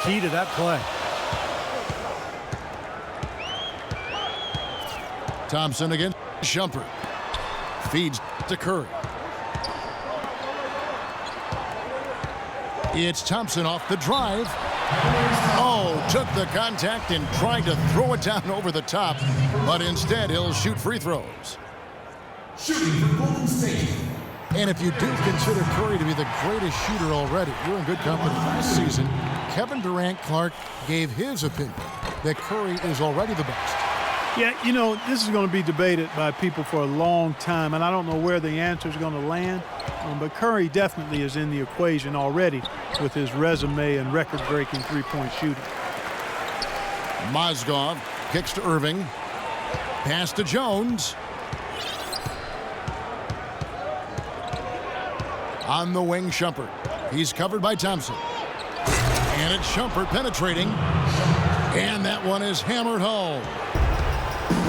key to that play. Thompson against Shumpert. Feeds to Curry. It's Thompson off the drive. Oh, took the contact and tried to throw it down over the top, but instead he'll shoot free throws. Shooting for Golden State. And if you do consider Curry to be the greatest shooter already, you're in good company. Last season, Kevin Durant Clark gave his opinion that Curry is already the best. Yeah, you know, this is going to be debated by people for a long time, and I don't know where the answer is going to land. But Curry definitely is in the equation already with his resume and record-breaking three-point shooting. Mozgov kicks to Irving. Pass to Jones. On the wing, Shumpert. He's covered by Thompson. And it's Shumpert penetrating. And that one is hammered home.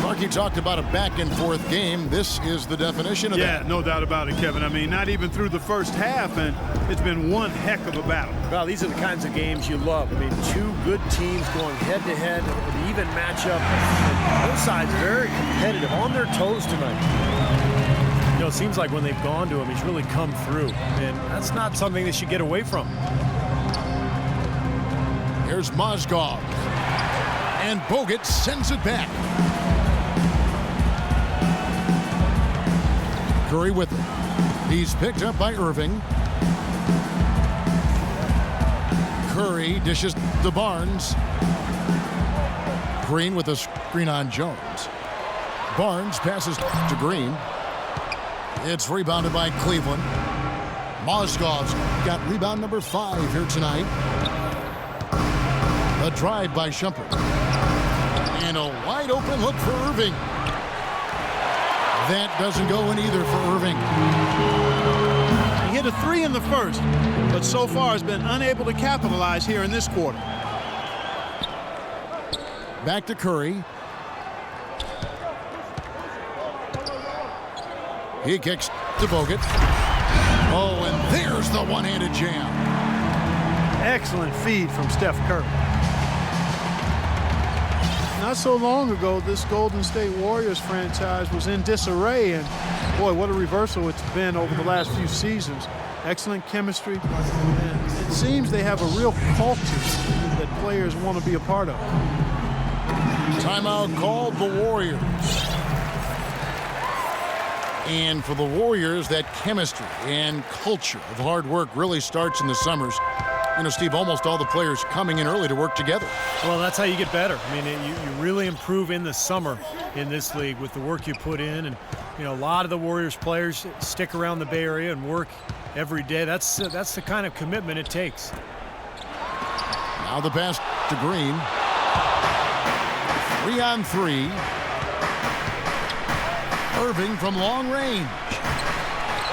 Clark, talked about a back-and-forth game. This is the definition of that. Yeah, no doubt about it, Kevin. I mean, not even through the first half, and it's been one heck of a battle. Well, these are the kinds of games you love. I mean, two good teams going head-to-head, an even matchup. And both sides very competitive, on their toes tonight. You know, it seems like when they've gone to him, he's really come through. And that's not something they should get away from. Here's Mozgov. And Bogut sends it back. Curry with it. He's picked up by Irving. Curry dishes to Barnes. Green with a screen on Jones. Barnes passes to Green. It's rebounded by Cleveland. Mozgov's got rebound number 5 here tonight. A drive by Shumpert. And a wide open look for Irving. That doesn't go in either for Irving. He hit a 3 in the first, but so far has been unable to capitalize here in this quarter. Back to Curry. He kicks to Bogut. Oh, and there's the one-handed jam. Excellent feed from Steph Curry. Not so long ago, this Golden State Warriors franchise was in disarray, and boy, what a reversal it's been over the last few seasons. Excellent chemistry, and it seems they have a real culture that players want to be a part of. Timeout called the Warriors. And for the Warriors, that chemistry and culture of hard work really starts in the summers. You know, Steve, almost all the players coming in early to work together. Well, that's how you get better. I mean, you really improve in the summer in this league with the work you put in. And, you know, a lot of the Warriors players stick around the Bay Area and work every day. That's the kind of commitment it takes. Now the pass to Green. 3-on-3. Irving from long range.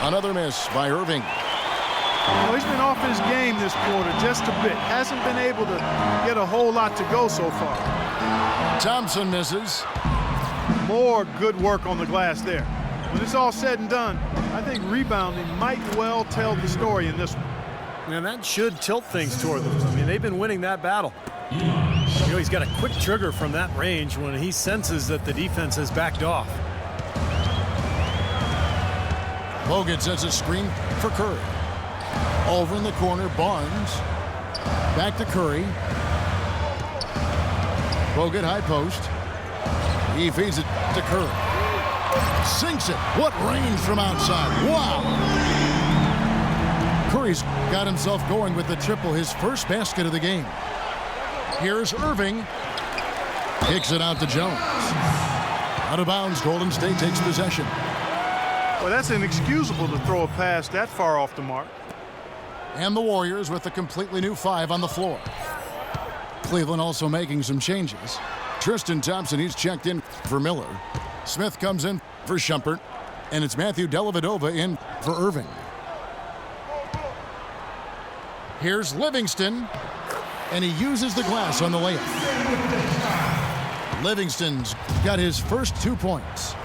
Another miss by Irving. Well, he's been off his game this quarter just a bit. Hasn't been able to get a whole lot to go so far. Thompson misses. More good work on the glass there. When it's all said and done, I think rebounding might well tell the story in this one. And that should tilt things toward them. I mean, they've been winning that battle. You know, he's got a quick trigger from that range when he senses that the defense has backed off. Bogut sets a screen for Curry. Over in the corner, Barnes. Back to Curry. Bogut high post. He feeds it to Curry. Sinks it. What range from outside. Wow. Curry's got himself going with the triple, his first basket of the game. Here's Irving. Kicks it out to Jones. Out of bounds, Golden State takes possession. Well, that's inexcusable to throw a pass that far off the mark. And the Warriors with a completely new 5 on the floor. Cleveland also making some changes. Tristan Thompson, he's checked in for Miller. Smith comes in for Shumpert. And it's Matthew Dellavedova in for Irving. Here's Livingston. And he uses the glass on the layup. Livingston's got his first 2 points.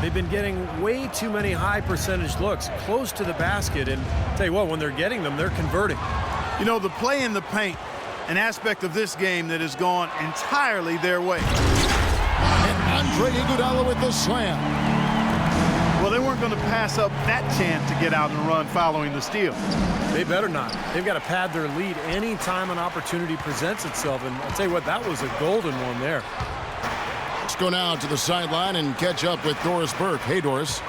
They've been getting way too many high percentage looks close to the basket, and tell you what, when they're getting them, they're converting. You know, the play in the paint an aspect of this game that has gone entirely their way. And Andre Iguodala with the slam. Well, they weren't going to pass up that chance to get out and run following the steal. They better not. They've got to pad their lead anytime an opportunity presents itself. And I'll tell you what, that was a golden one there. Let's go now to the sideline and catch up with Doris Burke. Hey, Doris.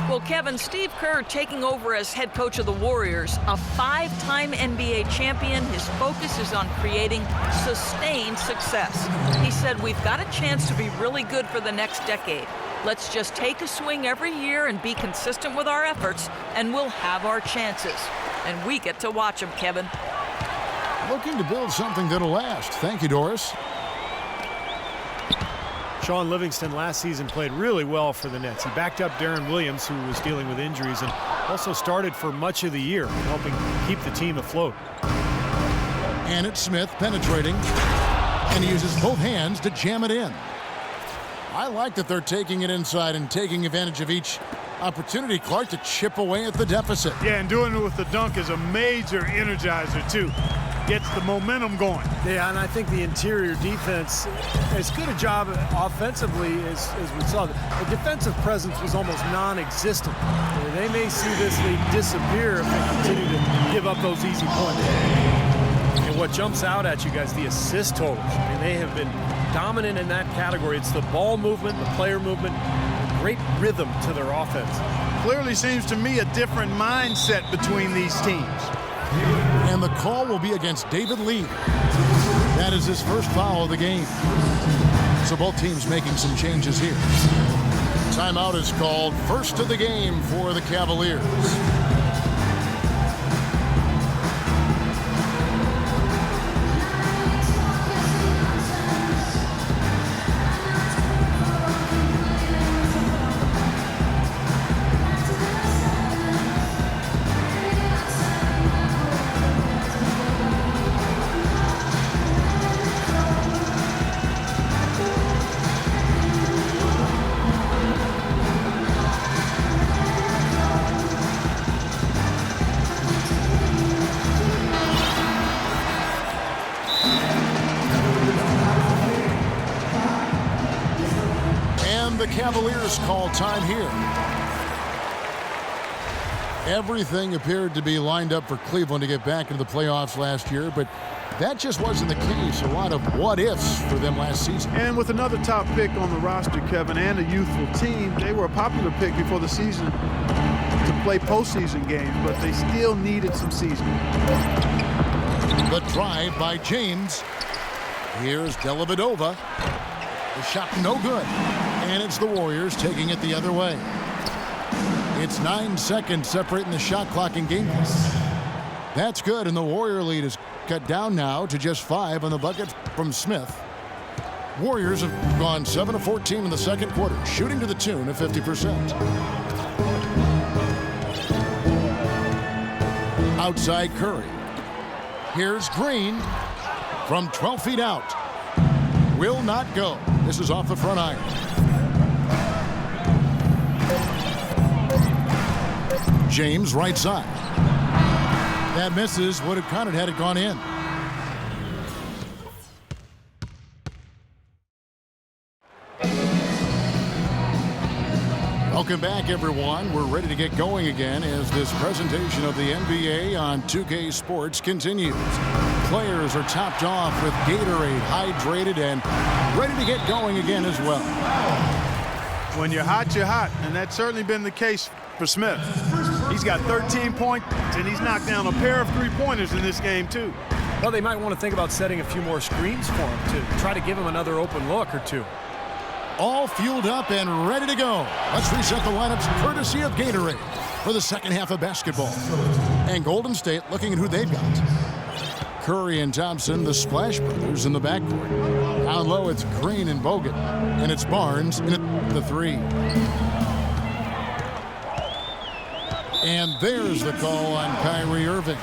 Well, Kevin, Steve Kerr taking over as head coach of the Warriors, a 5-time NBA champion. His focus is on creating sustained success. He said, we've got a chance to be really good for the next decade. Let's just take a swing every year and be consistent with our efforts, and we'll have our chances. And we get to watch them, Kevin. Looking to build something that'll last. Thank you, Doris. Sean Livingston last season played really well for the Nets. He backed up Darren Williams, who was dealing with injuries, and also started for much of the year, helping keep the team afloat. And it's Smith penetrating, and he uses both hands to jam it in. I like that they're taking it inside and taking advantage of each opportunity, Clark, to chip away at the deficit. Yeah, and doing it with the dunk is a major energizer, too. Gets the momentum going. Yeah, and I think the interior defense, as good a job offensively as we saw. The defensive presence was almost non-existent. They may see this lead disappear if they continue to give up those easy points. And what jumps out at you guys, the assist totals. I mean, they have been dominant in that category. It's the ball movement, the player movement, great rhythm to their offense. Clearly seems to me a different mindset between these teams. And the call will be against David Lee. That is his first foul of the game. So both teams making some changes here. Timeout is called, first of the game for the Cavaliers. Cavaliers call time here. Everything appeared to be lined up for Cleveland to get back into the playoffs last year, but that just wasn't the case. A lot of what-ifs for them last season. And with another top pick on the roster, Kevin, and a youthful team, they were a popular pick before the season to play postseason games, but they still needed some seasoning. The drive by James. Here's Dellavedova. The shot no good. And it's the Warriors taking it the other way. It's 9 seconds separating the shot clock and game clock. That's good, and the Warrior lead is cut down now to just 5 on the bucket from Smith. Warriors have gone 7 of 14 in the second quarter, shooting to the tune of 50%. Outside Curry. Here's Green from 12 feet out. Will not go. This is off the front iron. James right side. That misses. Would have counted had it gone in. Welcome back, everyone. We're ready to get going again as this presentation of the NBA on 2K Sports continues. Players are topped off with Gatorade, hydrated, and ready to get going again as well. When you're hot, and that's certainly been the case for Smith. He's got 13 points, and he's knocked down a pair of three-pointers in this game, too. Well, they might want to think about setting a few more screens for him to try to give him another open look or two. All fueled up and ready to go. Let's reset the lineups courtesy of Gatorade for the second half of basketball. And Golden State looking at who they've got. Curry and Thompson, the Splash Brothers in the backcourt. Down low, it's Green and Bogut. And it's Barnes in the three. And there's the call on Kyrie Irving.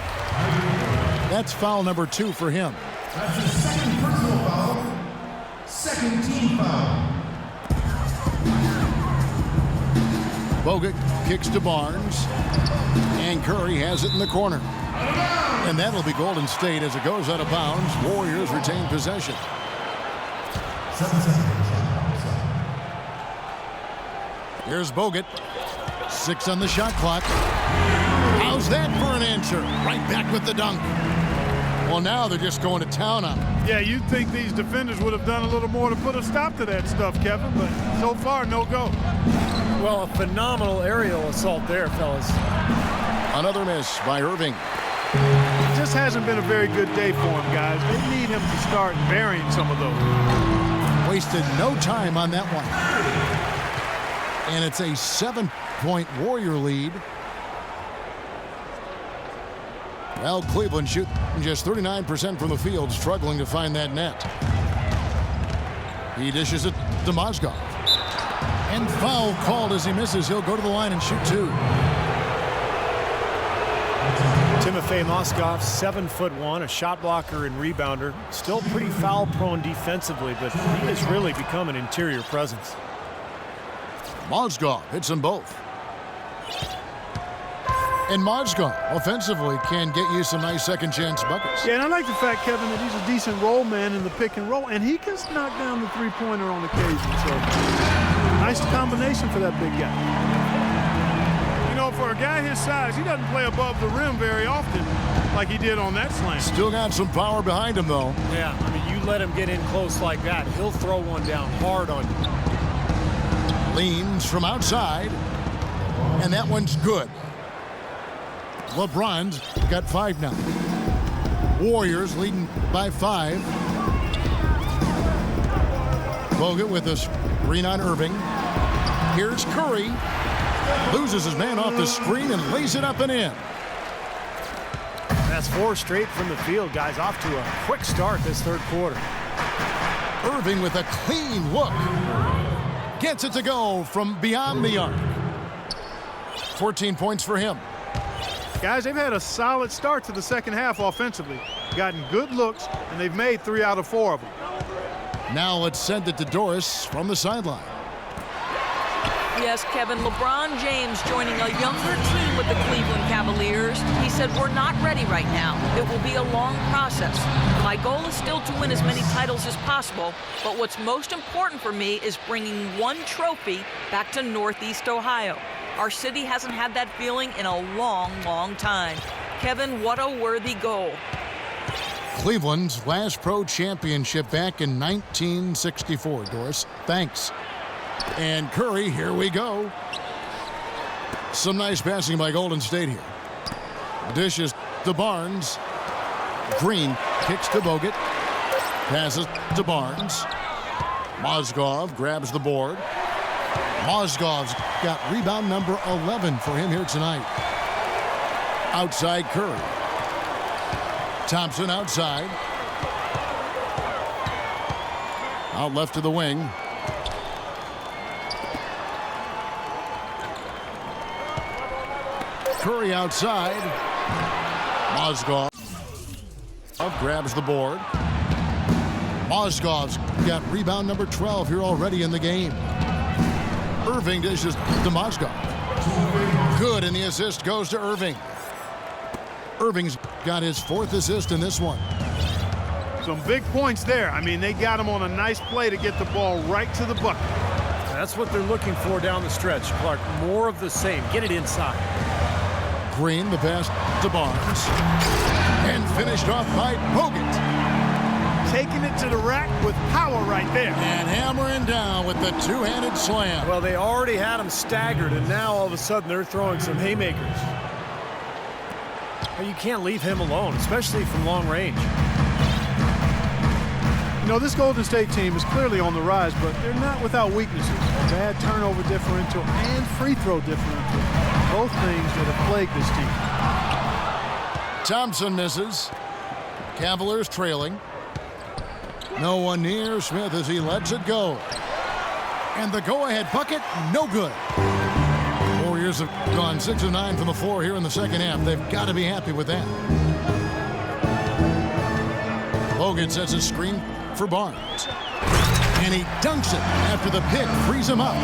That's foul number 2 for him. That's his second personal foul. Second team foul. Bogut kicks to Barnes. And Curry has it in the corner. And that'll be Golden State as it goes out of bounds. Warriors retain possession. 7 seconds. Here's Bogut. 6 on the shot clock. How's that for an answer? Right back with the dunk. Well, now they're just going to town on him. Yeah, you'd think these defenders would have done a little more to put a stop to that stuff, Kevin, but so far, no go. Well, a phenomenal aerial assault there, fellas. Another miss by Irving. It just hasn't been a very good day for him, guys. They need him to start burying some of those. Wasted no time on that one. And it's a 7-point Warrior lead. Well, Cleveland shooting just 39% from the field, struggling to find that net. He dishes it to Mozgov. And foul called as he misses. He'll go to the line and shoot 2. Timofey Mozgov, 7'1", a shot blocker and rebounder. Still pretty foul-prone defensively, but he has really become an interior presence. Mozgov hits them both. And Mozgov offensively can get you some nice second chance buckets. Yeah, and I like the fact, Kevin, that he's a decent roll man in the pick and roll, and he can knock down the three-pointer on occasion. So, nice combination for that big guy. You know, for a guy his size, he doesn't play above the rim very often like he did on that slam. Still got some power behind him, though. Yeah, I mean, you let him get in close like that, he'll throw one down hard on you. Leans from outside, and that one's good. LeBron's got 5 now. Warriors leading by 5. Bogut with a screen on Irving. Here's Curry. Loses his man off the screen and lays it up and in. That's 4 straight from the field, guys. Off to a quick start this third quarter. Irving with a clean look. Gets it to go from beyond the arc. 14 points for him. Guys, they've had a solid start to the second half offensively. Gotten good looks, and they've made 3 out of 4 of them. Now let's send it to Doris from the sideline. Yes, Kevin, LeBron James joining a younger team with the Cleveland Cavaliers. He said, we're not ready right now. It will be a long process. My goal is still to win as many titles as possible, but what's most important for me is bringing 1 trophy back to Northeast Ohio. Our city hasn't had that feeling in a long, long time. Kevin, what a worthy goal. Cleveland's last pro championship back in 1964, Doris. Thanks. And Curry, here we go. Some nice passing by Golden State here. Dishes to Barnes. Green kicks to Bogut. Passes to Barnes. Mozgov grabs the board. Mozgov's got rebound number 11 for him here tonight. Outside Curry. Thompson outside. Out left to the wing. Curry outside. Mozgov grabs the board. Mozgov's got rebound number 12 here already in the game. Irving dishes to Mozgov. Good, and the assist goes to Irving. Irving's got his 4th assist in this one. Some big points there. I mean, they got him on a nice play to get the ball right to the bucket. That's what they're looking for down the stretch, Clark. More of the same. Get it inside. Green, the pass to Barnes. And finished off by Bogut. Taking it to the rack with power right there. And hammering down with the 2-handed slam. Well, they already had him staggered, and now all of a sudden they're throwing some haymakers. Well, you can't leave him alone, especially from long range. You know, this Golden State team is clearly on the rise, but they're not without weaknesses. Bad turnover differential and free throw differential. Both things that have plagued this team. Thompson misses. Cavaliers trailing. No one near Smith as he lets it go. And the go-ahead bucket, no good. Warriors have gone 6 of 9 from the floor here in the second half. They've got to be happy with that. Bogut sets a screen for Barnes. And he dunks it after the pick frees him up.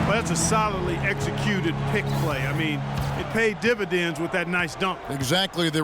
Well, that's a solidly executed pick play. I mean, it paid dividends with that nice dunk. Exactly the